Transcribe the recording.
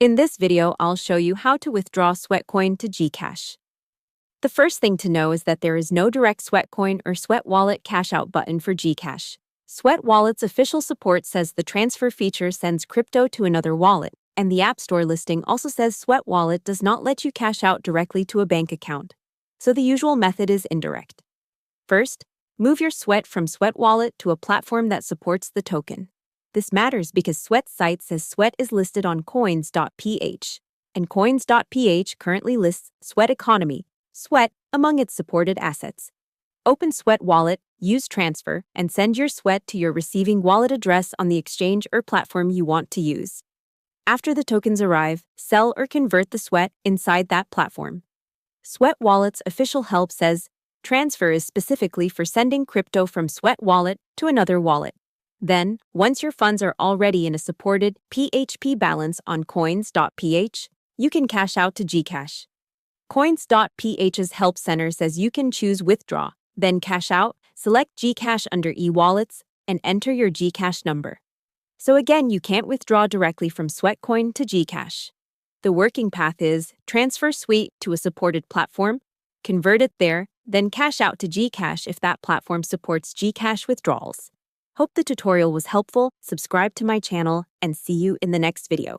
In this video, I'll show you how to withdraw Sweatcoin to GCash. The first thing to know is that there is no direct Sweatcoin or Sweat Wallet cash out button for GCash. Sweat Wallet's official support says the transfer feature sends crypto to another wallet, and the App Store listing also says Sweat Wallet does not let you cash out directly to a bank account. So the usual method is indirect. First, move your Sweat from Sweat Wallet to a platform that supports the token. This matters because Sweat's site says Sweat is listed on Coins.ph, and Coins.ph currently lists Sweat Economy, Sweat, among its supported assets. Open Sweat Wallet, use Transfer, and send your Sweat to your receiving wallet address on the exchange or platform you want to use. After the tokens arrive, sell or convert the Sweat inside that platform. Sweat Wallet's official help says Transfer is specifically for sending crypto from Sweat Wallet to another wallet. Then, once your funds are already in a supported PHP balance on Coins.ph, you can cash out to GCash. Coins.ph's Help Center says you can choose Withdraw, then Cash Out, select GCash under e-wallets, and enter your GCash number. So again, you can't withdraw directly from Sweatcoin to GCash. The working path is transfer Sweat to a supported platform, convert it there, then cash out to GCash if that platform supports GCash withdrawals. Hope the tutorial was helpful, subscribe to my channel, and see you in the next video.